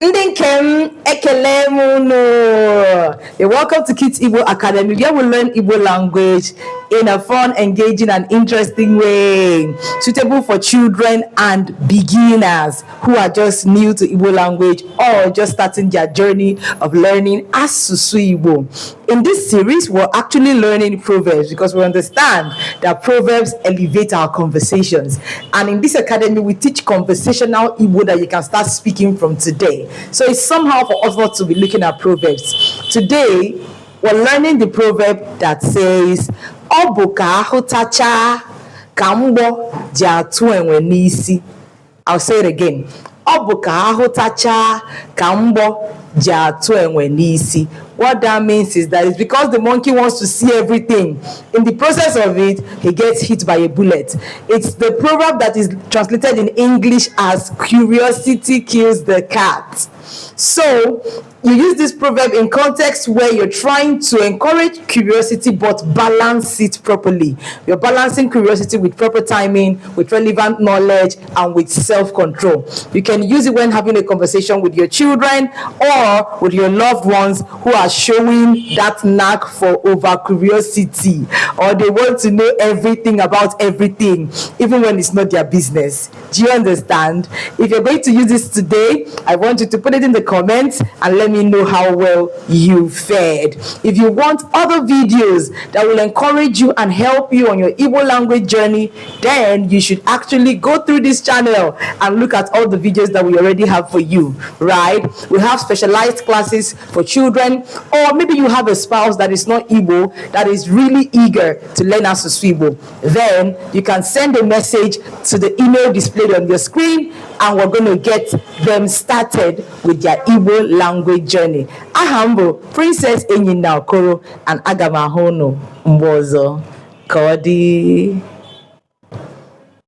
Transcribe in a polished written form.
Ndinkem Ekelemunu. You're welcome to Kids Igbo Academy, where we learn Igbo language in a fun, engaging, and interesting way, suitable for children and beginners who are just new to Igbo language or just starting their journey of learning Asusu Igbo. In this series, we're actually learning proverbs because we understand that proverbs elevate our conversations. And in this academy, we teach conversational Igbo that you can start speaking from today. So it's somehow for us not to be looking at proverbs. Today, we're learning the proverb that says, Obuka hutacha kambo jatu enwe n'isi. I'll say it again. Obuka hutacha kambo jatu enwe n'isi. What that means is that it's because the monkey wants to see everything. In the process of it, he gets hit by a bullet. It's the proverb that is translated in English as curiosity kills the cat. So you use this proverb in context where you're trying to encourage curiosity but balance it properly. You're balancing curiosity with proper timing, with relevant knowledge, and with self-control. You can use it when having a conversation with your children or with your loved ones who are showing that knack for over curiosity, or they want to know everything about everything, even when it's not their business. Do you understand? If you're going to use this today, I want you to put it in the comments and let me know how well you fared. If you want other videos that will encourage you and help you on your Igbo language journey, then you should actually go through this channel and look at all the videos that we already have for you, right? We have specialized classes for children, or maybe you have a spouse that is not Igbo, that is really eager to learn Asusu Igbo. Then you can send a message to the email displayed on your screen, and we're going to get them started with their Igbo language journey. Ahambo, Princess Enyinna-Okoro, and Agamahono Mbozo Kodi.